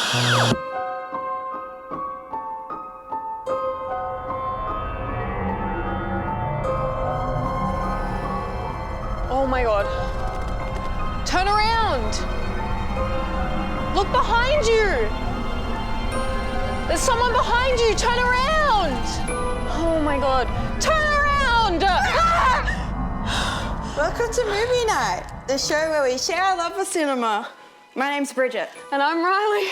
Oh my God. Turn around. Look behind you. There's someone behind you. Turn around. Oh my God. Turn around. Welcome to Movie Night, the show where we share our love for cinema. My name's Bridget. And I'm Riley.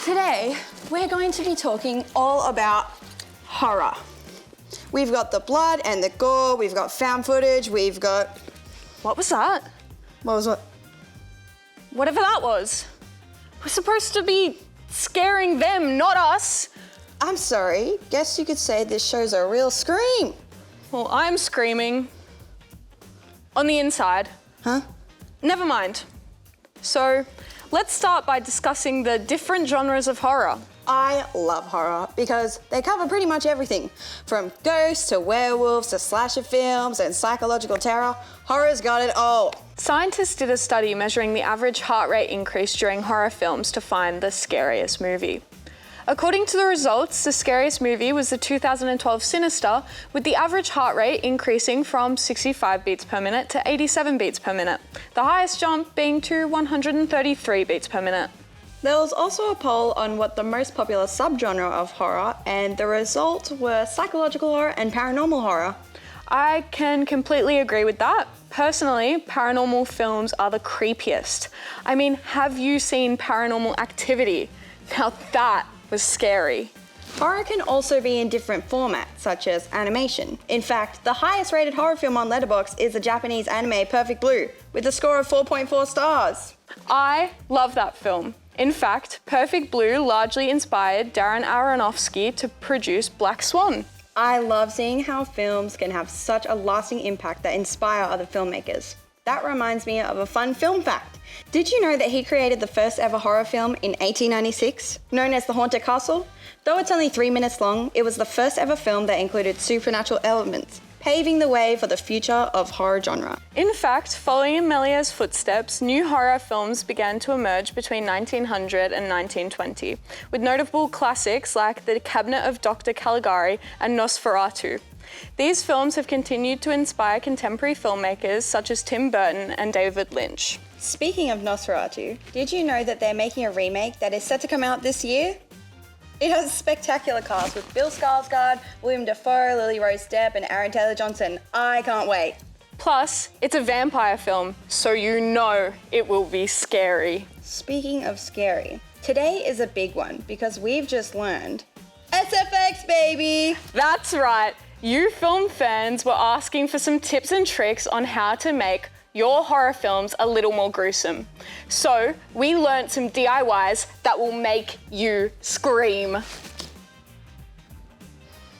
Today, we're going to be talking all about horror. We've got the blood and the gore, we've got found footage, we've got... What was that? What was what? Whatever that was. We're supposed to be scaring them, not us. I'm sorry, guess you could say this show's a real scream. Well, I'm screaming. On the inside. Huh? Never mind. So, let's start by discussing the different genres of horror. I love horror because they cover pretty much everything. From ghosts to werewolves to slasher films and psychological terror, horror's got it all. Scientists did a study measuring the average heart rate increase during horror films to find the scariest movie. According to the results, the scariest movie was the 2012 Sinister, with the average heart rate increasing from 65 beats per minute to 87 beats per minute, the highest jump being to 133 beats per minute. There was also a poll on what the most popular subgenre of horror, and the results were psychological horror and paranormal horror. I can completely agree with that. Personally, paranormal films are the creepiest. I mean, have you seen Paranormal Activity? Now that was scary. Horror can also be in different formats, such as animation. In fact, the highest rated horror film on Letterboxd is the Japanese anime Perfect Blue, with a score of 4.4 stars. I love that film. In fact, Perfect Blue largely inspired Darren Aronofsky to produce Black Swan. I love seeing how films can have such a lasting impact that inspire other filmmakers. That reminds me of a fun film fact. Did you know that he created the first ever horror film in 1896, known as The Haunted Castle? Though it's only 3 minutes long, it was the first ever film that included supernatural elements, paving the way for the future of horror genre. In fact, following in Mélier's footsteps, new horror films began to emerge between 1900 and 1920, with notable classics like The Cabinet of Dr. Caligari and Nosferatu. These films have continued to inspire contemporary filmmakers such as Tim Burton and David Lynch. Speaking of Nosferatu, did you know that they're making a remake that is set to come out this year? It has a spectacular cast with Bill Skarsgård, William Dafoe, Lily Rose Depp, and Aaron Taylor-Johnson. I can't wait. Plus, it's a vampire film, so you know it will be scary. Speaking of scary, today is a big one because we've just learned SFX, baby! That's right. You film fans were asking for some tips and tricks on how to make your horror films a little more gruesome. So we learnt some DIYs that will make you scream.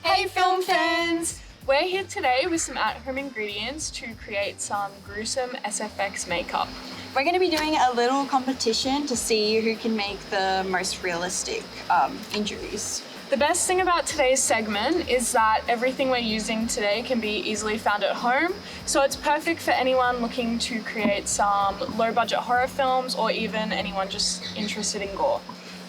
Hey film fans! We're here today with some at-home ingredients to create some gruesome SFX makeup. We're going to be doing a little competition to see who can make the most realistic injuries. The best thing about today's segment is that everything we're using today can be easily found at home, so it's perfect for anyone looking to create some low-budget horror films or even anyone just interested in gore.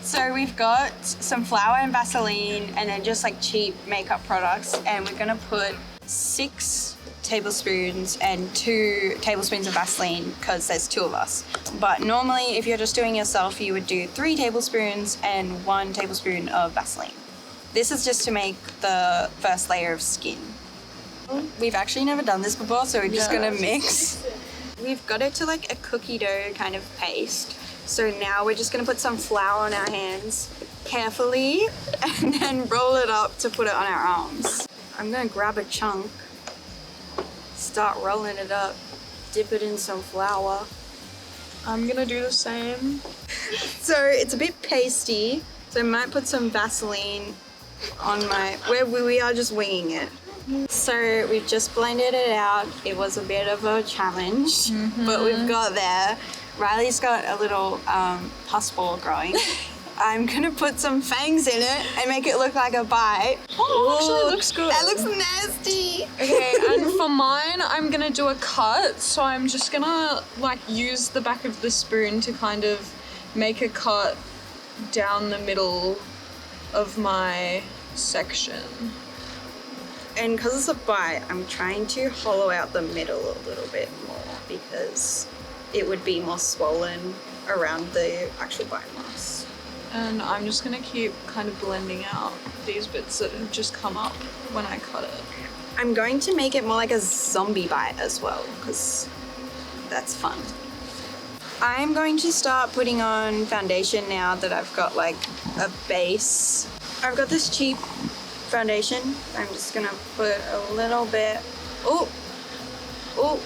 So we've got some flour and Vaseline and then just like cheap makeup products, and we're going to put 6 tablespoons and 2 tablespoons of Vaseline because there's 2 of us. But normally if you're just doing yourself, you would do 3 tablespoons and 1 tablespoon of Vaseline. This is just to make the first layer of skin. We've actually never done this before, so we're just gonna mix. We've got it to like a cookie dough kind of paste. So now we're just gonna put some flour on our hands carefully and then roll it up to put it on our arms. I'm gonna grab a chunk, start rolling it up, dip it in some flour. I'm gonna do the same. So it's a bit pasty, so I might put some Vaseline on we are just winging it. So we've just blended it out. It was a bit of a challenge, but we've got there. Riley's got a little pus ball growing. I'm gonna put some fangs in it and make it look like a bite. Oh, actually looks good. That looks nasty. Okay, and for mine, I'm gonna do a cut. So I'm just gonna like use the back of the spoon to kind of make a cut down the middle of my section. And because it's a bite, I'm trying to hollow out the middle a little bit more because it would be more swollen around the actual bite marks. And I'm just gonna keep kind of blending out these bits that have just come up when I cut it. I'm going to make it more like a zombie bite as well because that's fun. I'm going to start putting on foundation now that I've got like a base. I've got this cheap foundation. I'm just gonna put a little bit. Oh, oh.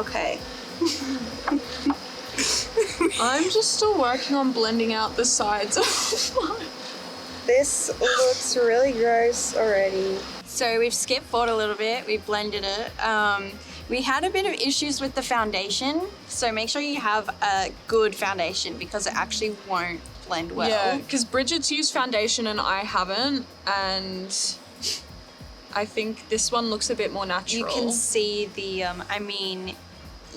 Okay. I'm just still working on blending out the sides of mine. This looks really gross already. So we've skipped forward a little bit. We blended it. We had a bit of issues with the foundation, so make sure you have a good foundation because it actually won't blend well. Yeah, because Bridget's used foundation and I haven't, and I think this one looks a bit more natural. You can see the,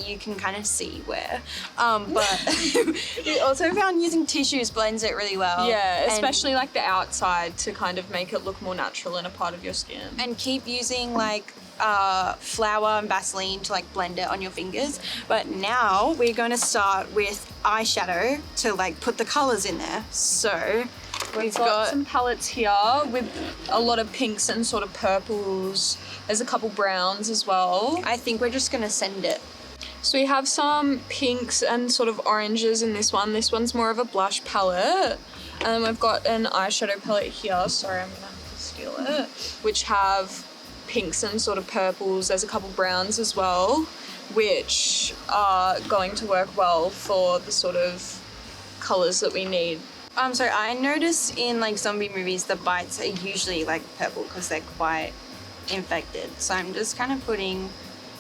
you can kind of see where. But we also found using tissues blends it really well. Yeah, especially like the outside to kind of make it look more natural in a part of your skin. And keep using like flour and Vaseline to like blend it on your fingers. But now we're going to start with eyeshadow to like put the colors in there. So we've got some palettes here with a lot of pinks and sort of purples. There's a couple browns as well. I think we're just going to send it. So we have some pinks and sort of oranges in this one. This one's more of a blush palette. And then we've got an eyeshadow palette here. Sorry, I'm gonna have to steal it. Which have pinks and sort of purples. There's a couple browns as well, which are going to work well for the sort of colors that we need. So I notice in like zombie movies, the bites are usually like purple because they're quite infected. So I'm just kind of putting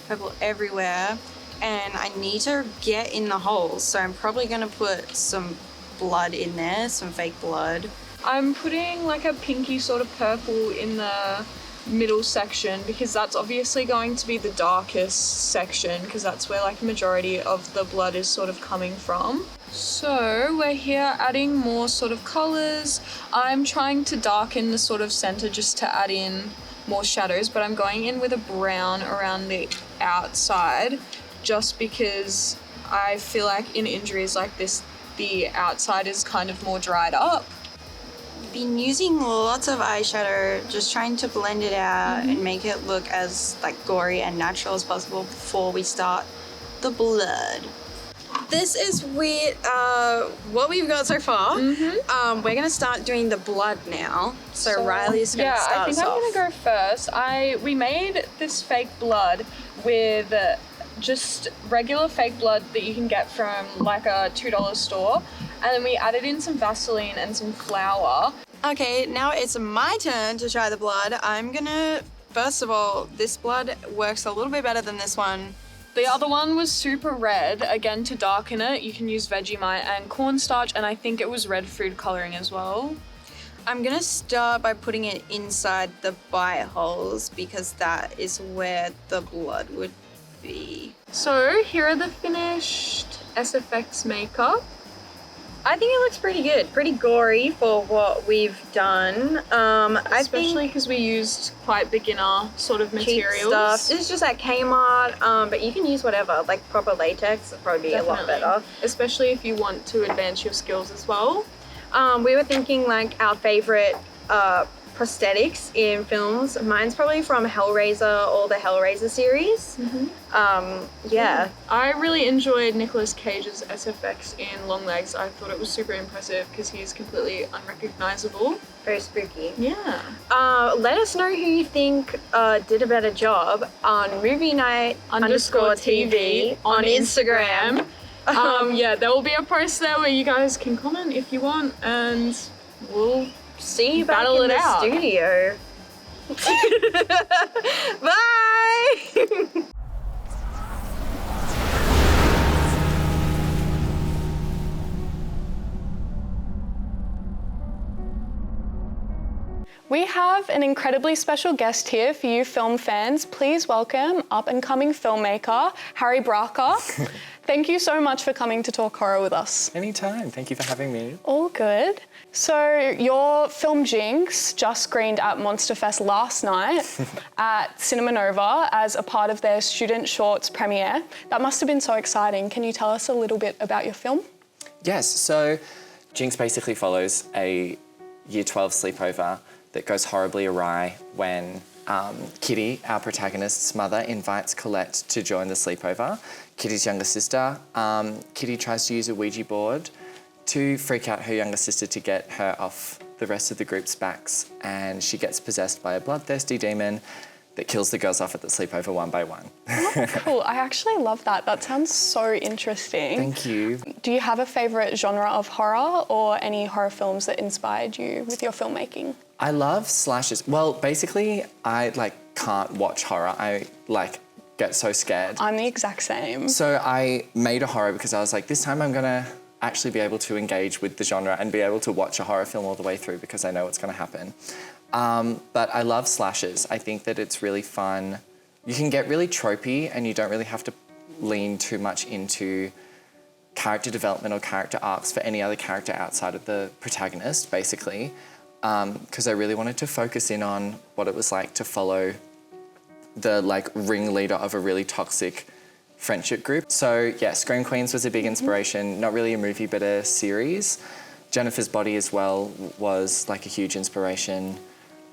purple everywhere. And I need to get in the holes, so I'm probably gonna put some blood in there, some fake blood. I'm putting like a pinky sort of purple in the middle section because that's obviously going to be the darkest section because that's where like the majority of the blood is sort of coming from. So we're here adding more sort of colors. I'm trying to darken the sort of center just to add in more shadows, but I'm going in with a brown around the outside just because I feel like in injuries like this, the outside is kind of more dried up. Been using lots of eyeshadow, just trying to blend it out and make it look as like gory and natural as possible before we start the blood. This is with what we've got so far. We're gonna start doing the blood now. So Riley's gonna start us off. I think I'm gonna go first. We made this fake blood with just regular fake blood that you can get from like a $2 store, and then we added in some Vaseline and some flour. Okay, now it's my turn to try the blood. I'm gonna, first of all, this blood works a little bit better than this one. The other one was super red. Again, to darken it, you can use Vegemite and cornstarch, and I think it was red food coloring as well. I'm gonna start by putting it inside the bite holes because that is where the blood would be. So here are the finished SFX Makeup. I think it looks pretty good, pretty gory for what we've done. Especially because we used quite beginner sort of materials. Stuff. It's just at Kmart, but you can use whatever, like proper latex would probably be a lot better. Especially if you want to advance your skills as well. We were thinking like our favorite prosthetics in films. Mine's probably from Hellraiser or the Hellraiser series. Yeah. I really enjoyed Nicolas Cage's SFX in Long Legs. I thought it was super impressive because he's completely unrecognizable. Very spooky. Yeah. Let us know who you think did a better job on Movie Night _TV on Instagram. Yeah, there will be a post there where you guys can comment if you want, and we'll see you back in the studio. Bye! We have an incredibly special guest here for you film fans. Please welcome up-and-coming filmmaker, Harry Brakha. Thank you so much for coming to talk horror with us. Anytime. Thank you for having me. All good. So your film Jinx just screened at Monsterfest last night at Cinema Nova as a part of their student shorts premiere. That must have been so exciting. Can you tell us a little bit about your film? Yes, so Jinx basically follows a Year 12 sleepover that goes horribly awry when Kitty, our protagonist's mother, invites Colette to join the sleepover, Kitty's younger sister. Kitty tries to use a Ouija board to freak out her younger sister to get her off the rest of the group's backs, and she gets possessed by a bloodthirsty demon that kills the girls off at the sleepover one by one. Oh, cool. I actually love that. That sounds so interesting. Thank you. Do you have a favourite genre of horror or any horror films that inspired you with your filmmaking? I love slashes. Well, basically, I can't watch horror. I get so scared. I'm the exact same. So I made a horror because I was like, this time I'm gonna actually be able to engage with the genre and be able to watch a horror film all the way through because I know what's gonna happen. But I love slashes. I think that it's really fun. You can get really tropey and you don't really have to lean too much into character development or character arcs for any other character outside of the protagonist, basically. Because I really wanted to focus in on what it was like to follow the ringleader of a really toxic friendship group. So yeah, Scream Queens was a big inspiration, not really a movie, but a series. Jennifer's Body as well was a huge inspiration.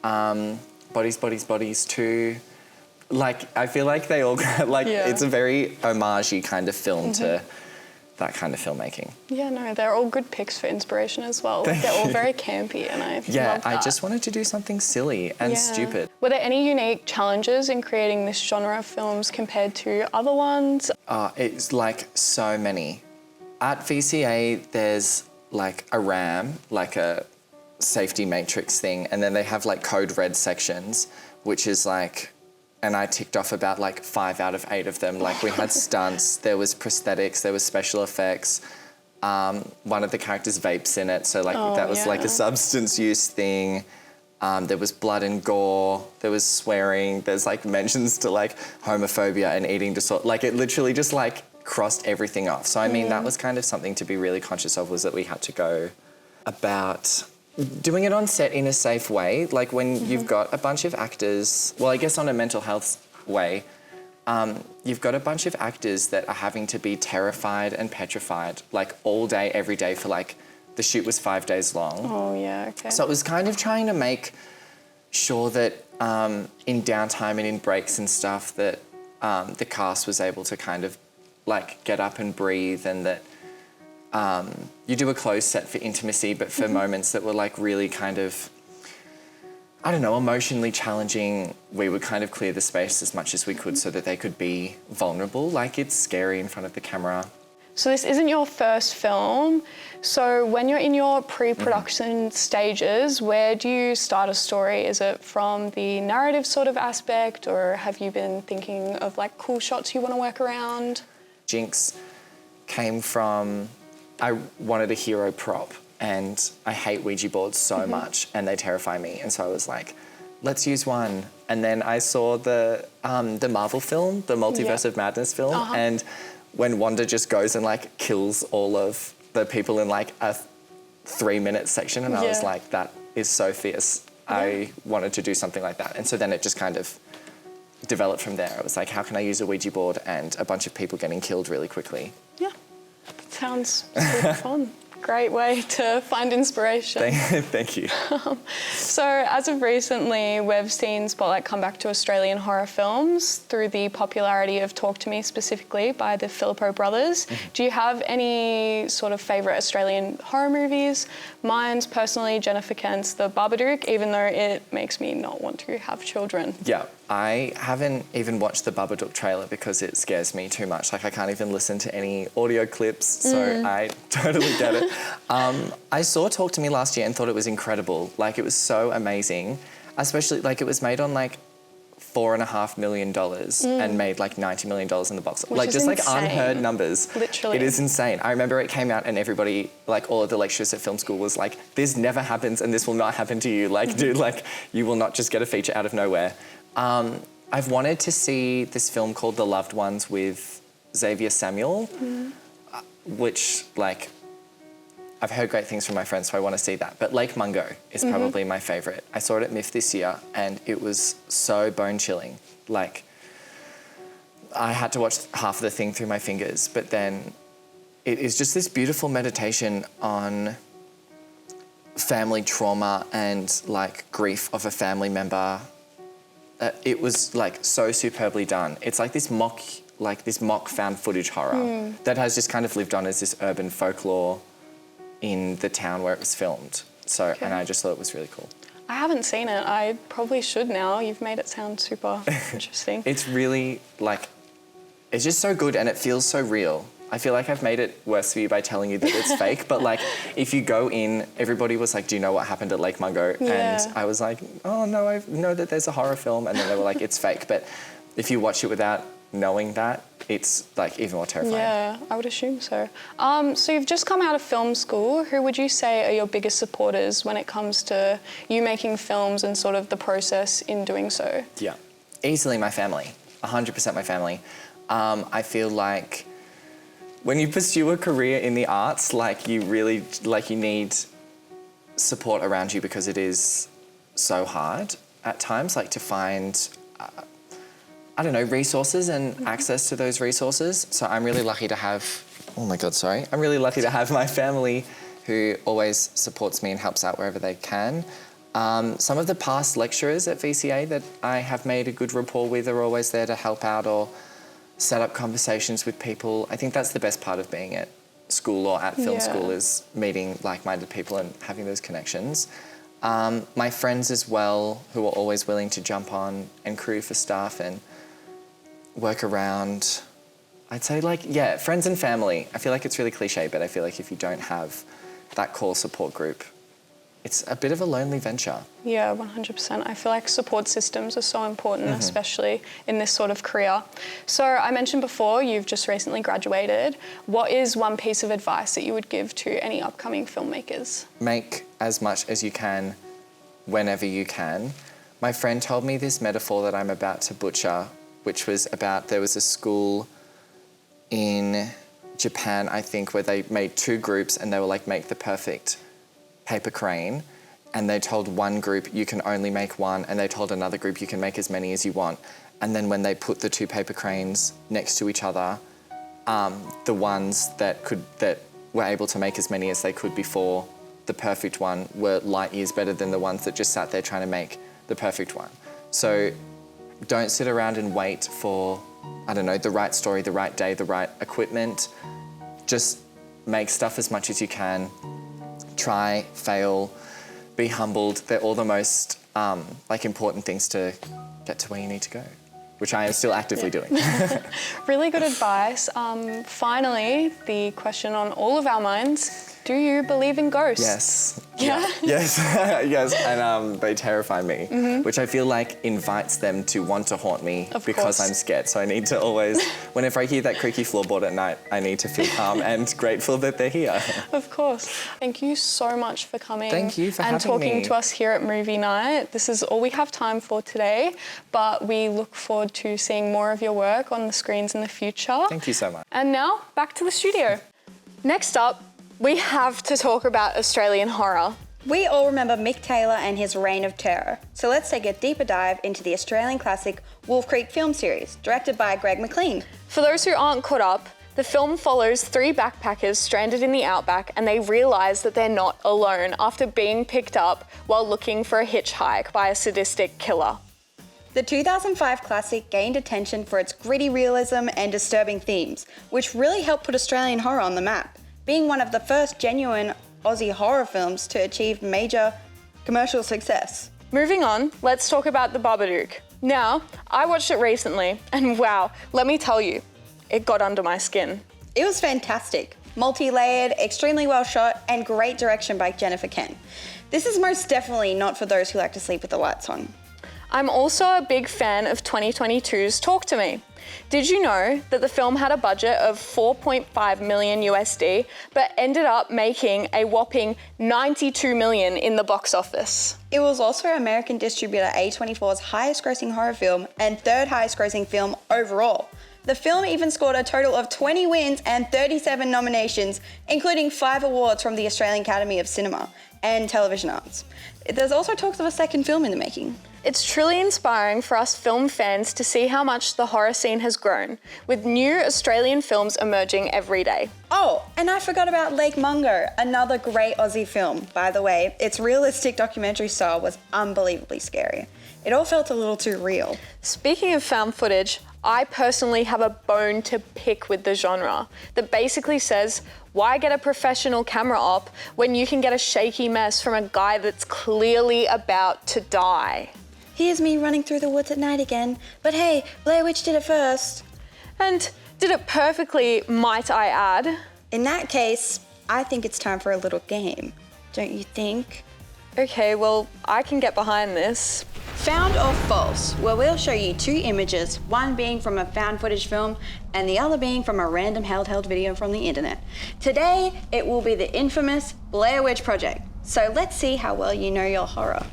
Bodies too. I feel like they all, it's a very homage-y kind of film to that kind of filmmaking. Yeah, no, they're all good picks for inspiration as well. They're all very campy and I love that. I just wanted to do something silly and stupid. Were there any unique challenges in creating this genre of films compared to other ones? It's so many. At VCA, there's a RAM, a safety matrix thing, and then they have code red sections, which is and I ticked off about 5 out of 8 of them. We had stunts, there was prosthetics, there was special effects. One of the characters vapes in it, so that was a substance use thing. There was blood and gore, there was swearing, there's mentions to homophobia and eating disorder. It literally just crossed everything off. So I mean, that was kind of something to be really conscious of, was that we had to go about doing it on set in a safe way. When you've got a bunch of actors, well, I guess on a mental health way, you've got a bunch of actors that are having to be terrified and petrified all day, every day for the shoot was 5 days long. Oh yeah, okay. So it was kind of trying to make sure that in downtime and in breaks and stuff that the cast was able to kind of get up and breathe, and that you do a closed set for intimacy, but for moments that were really kind of, I don't know, emotionally challenging, we would kind of clear the space as much as we could so that they could be vulnerable. It's scary in front of the camera. So this isn't your first film. So when you're in your pre-production stages, where do you start a story? Is it from the narrative sort of aspect, or have you been thinking of cool shots you want to work around? Jinx came from, I wanted a hero prop, and I hate Ouija boards so much, and they terrify me. And so I was like, let's use one. And then I saw the Marvel film, the Multiverse of Madness film, and when Wanda just goes and kills all of the people in a 3-minute section, and I was like, that is so fierce. I wanted to do something like that. And so then it just kind of developed from there. It was how can I use a Ouija board and a bunch of people getting killed really quickly? Yeah, that sounds super fun. Great way to find inspiration. Thank you. So as of recently, we've seen Spotlight come back to Australian horror films through the popularity of Talk to Me specifically by the Philippo brothers. Do you have any sort of favourite Australian horror movies? Mine's personally Jennifer Kent's The Babadook, even though it makes me not want to have children. Yeah, I haven't even watched the Babadook trailer because it scares me too much. I can't even listen to any audio clips, so I totally get it. I saw Talk to Me last year and thought it was incredible. It was so amazing, especially it was made on $4.5 million and made $90 million in the box. Which is just insane. Unheard numbers. Literally. It is insane. I remember it came out and everybody, all of the lecturers at film school was this never happens and this will not happen to you. Dude, you will not just get a feature out of nowhere. I've wanted to see this film called The Loved Ones with Xavier Samuel, which like I've heard great things from my friends, so I want to see that. But Lake Mungo is probably my favourite. I saw it at MIF this year and it was so bone-chilling. Like, I had to watch half of the thing through my fingers, but then it is just this beautiful meditation on family trauma and like grief of a family member. It was like so superbly done. It's like this mock found footage horror that has just kind of lived on as this urban folklore in the town where it was filmed. So, and I just thought it was really cool. I haven't seen it. I probably should now. You've made it sound super interesting. It's really like, it's just so good and it feels so real. I feel like I've made it worse for you by telling you that it's fake, but like if you go in, everybody was like, do you know what happened at Lake Mungo? Yeah. And I was like, oh no, I know that there's a horror film. And then they were like, it's fake. But if you watch it without knowing that, it's like even more terrifying. Yeah, I would assume so. So you've just come out of film school. Who would you say are your biggest supporters when it comes to you making films and sort of the process in doing so? Yeah, easily my family, 100% my family. I feel like when you pursue a career in the arts, like you really, like you need support around you because it is so hard at times, like to find, I don't know, resources and access to those resources. So I'm really lucky to have, I'm really lucky to have my family who always supports me and helps out wherever they can. Some of the past lecturers at VCA that I have made a good rapport with are always there to help out or set up conversations with people. I think that's the best part of being at school or at film school is meeting like-minded people and having those connections. My friends as well, who are always willing to jump on and crew for stuff and work around. I'd say friends and family. I feel like it's really cliche, but I feel like if you don't have that core support group, it's a bit of a lonely venture. Yeah, 100%. I feel like support systems are so important, especially in this sort of career. So I mentioned before, you've just recently graduated. What is one piece of advice that you would give to any upcoming filmmakers? Make as much as you can, whenever you can. My friend told me this metaphor that I'm about to butcher, which was about, there was a school in Japan, I think, where they made two groups and they were like, make the perfect paper crane, and they told one group you can only make one, and they told another group you can make as many as you want. And then when they put the two paper cranes next to each other, the ones that were able to make as many as they could before the perfect one were light years better than the ones that just sat there trying to make the perfect one. So don't sit around and wait for, I don't know, the right story, the right day, the right equipment. Just make stuff as much as you can. Try, fail, be humbled. They're all the most important things to get to where you need to go, which I am still actively doing. Really good advice. Finally, the question on all of our minds, do you believe in ghosts? Yes. Yeah? Yes, yes, and they terrify me, which I feel like invites them to want to haunt me because I'm scared. So I need to always, whenever I hear that creaky floorboard at night, I need to feel calm and grateful that they're here. Of course. Thank you so much for coming. Thank you for having me. And talking to us here at Movie Night. This is all we have time for today, but we look forward to seeing more of your work on the screens in the future. Thank you so much. And now, back to the studio. Next up, we have to talk about Australian horror. We all remember Mick Taylor and his reign of terror. So let's take a deeper dive into the Australian classic Wolf Creek film series, directed by Greg McLean. For those who aren't caught up, the film follows three backpackers stranded in the outback, and they realise that they're not alone after being picked up while looking for a hitchhike by a sadistic killer. The 2005 classic gained attention for its gritty realism and disturbing themes, which really helped put Australian horror on the map, being one of the first genuine Aussie horror films to achieve major commercial success. Moving on, let's talk about The Babadook. Now, I watched it recently, and wow, let me tell you, it got under my skin. It was fantastic, multi-layered, extremely well shot, and great direction by Jennifer Ken. This is most definitely not for those who like to sleep with the lights on. I'm also a big fan of 2022's Talk to Me. Did you know that the film had a budget of 4.5 million USD, but ended up making a whopping 92 million in the box office? It was also American distributor A24's highest grossing horror film and third highest grossing film overall, The film even scored a total of 20 wins and 37 nominations, including 5 awards from the Australian Academy of Cinema and Television Arts. There's also talks of a second film in the making. It's truly inspiring for us film fans to see how much the horror scene has grown, with new Australian films emerging every day. Oh, and I forgot about Lake Mungo, another great Aussie film, by the way. Its realistic documentary style was unbelievably scary. It all felt a little too real. Speaking of found footage, I personally have a bone to pick with the genre that basically says, why get a professional camera op when you can get a shaky mess from a guy that's clearly about to die? Here's me running through the woods at night again, but hey, Blair Witch did it first. And did it perfectly, might I add. In that case, I think it's time for a little game, don't you think? Okay, well, I can get behind this. Found or false, where we'll show you 2 images, one being from a found footage film and the other being from a random handheld video from the internet. Today, it will be the infamous Blair Witch Project. So let's see how well you know your horror.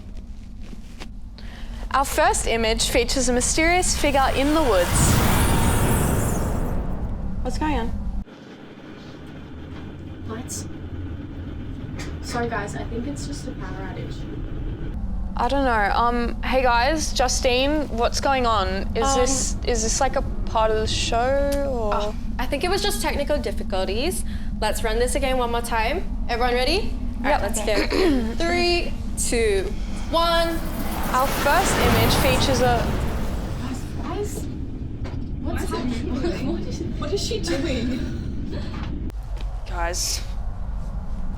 Our first image features a mysterious figure in the woods. What's going on? Lights. Sorry guys, I think it's just a power outage. I don't know. Hey guys, Justine, what's going on? Is this like a part of the show or? Oh, I think it was just technical difficulties. Let's run this again one more time. Everyone ready? All right, let's do 3, 2, 1. Our first image features a. Guys, what's happening? What is she doing? Guys,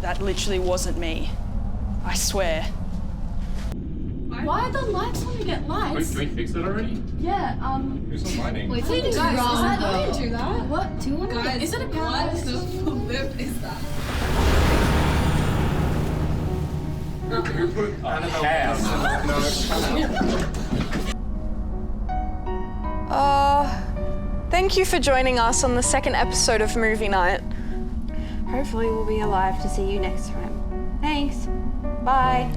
that literally wasn't me. I swear. Why are the lights on to get lights? Can we fix it already? Yeah, Who's on lighting? Wait, guys, is that how you do that? What? Do you want to Is it a power? What the flip is that? Who put Annabelle? Thank you for joining us on the second episode of Movie Night. Hopefully we'll be alive to see you next time. Thanks. Bye.